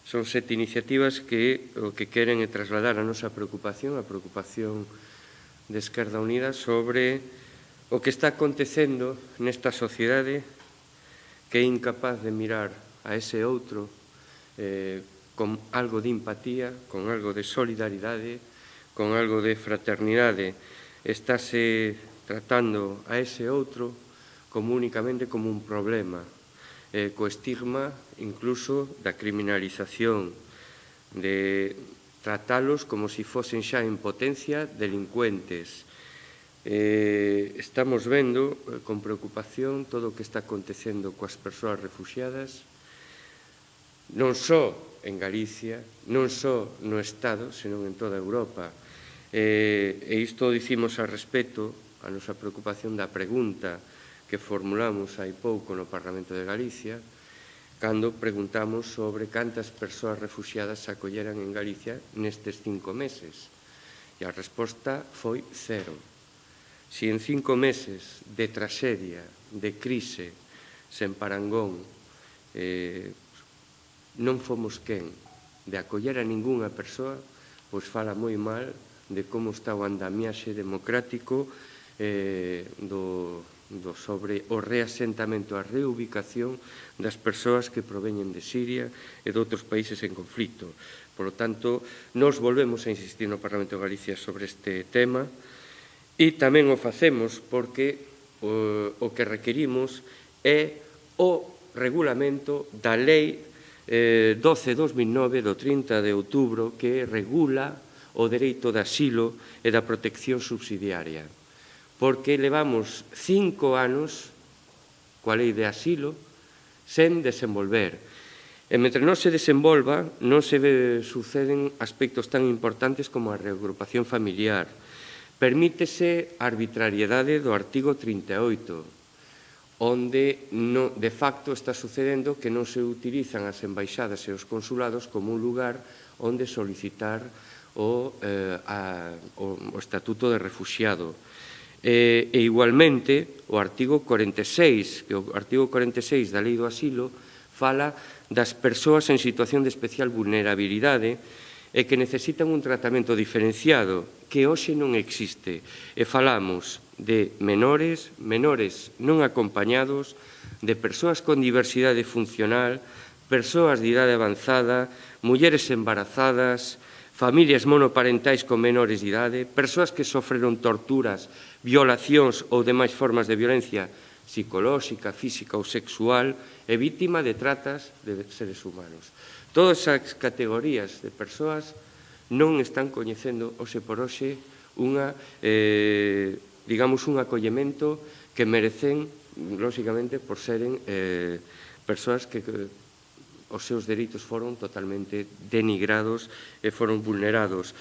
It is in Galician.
Son 7 iniciativas que o que queren é trasladar a nosa preocupación, a preocupación de Esquerda Unida sobre o que está acontecendo nesta sociedade que é incapaz de mirar a ese outro con algo de empatía, con algo de solidaridade, con algo de fraternidade. Estáse tratando a ese outro como únicamente como un problema, co estigma incluso da criminalización, de tratalos como se fosen xa en potencia delincuentes. Estamos vendo con preocupación todo o que está acontecendo coas persoas refuxiadas, non só en Galicia, non só no Estado, senón en toda Europa. E isto dicimos a respecto, a nosa preocupación da pregunta que formulamos hai pouco no Parlamento de Galicia, cando preguntamos sobre cantas persoas refuxiadas se acolleran en Galicia nestes 5 meses. E a resposta foi 0. Si en 5 meses de traxedia, de crise, sen parangón, non fomos quen de acoller a ningunha persoa, pois fala moi mal de como está o andamiaxe democrático sobre o reasentamento, a reubicación das persoas que proveñen de Siria e de outros países en conflito. Por lo tanto, nos volvemos a insistir no Parlamento de Galicia sobre este tema e tamén o facemos porque o que requerimos é o regulamento da Lei 12/2009 do 30 de outubro que regula o dereito de asilo e da protección subsidiaria, porque levamos 5 anos coa lei de asilo sen desenvolver. E mentre non se desenvolva, non se suceden aspectos tan importantes como a reagrupación familiar. Permítese a arbitrariedade do artigo 38, onde de facto está sucedendo que non se utilizan as embaixadas e os consulados como un lugar onde solicitar o estatuto de refuxiado. E igualmente, o artigo 46, que o artigo 46 da Lei do Asilo fala das persoas en situación de especial vulnerabilidade e que necesitan un tratamento diferenciado que hoxe non existe. E falamos de menores non acompañados, de persoas con diversidade funcional, persoas de idade avanzada, mulleres embarazadas, familias monoparentais con menores de idade, persoas que sofreron torturas, violacións ou demais formas de violencia psicolóxica, física ou sexual e vítima de tratas de seres humanos. Todas as categorías de persoas non están coñecendo hoxe por hoxe un acollemento que merecen, lóxicamente, por seren persoas que os seus dereitos foron totalmente denigrados e foron vulnerados.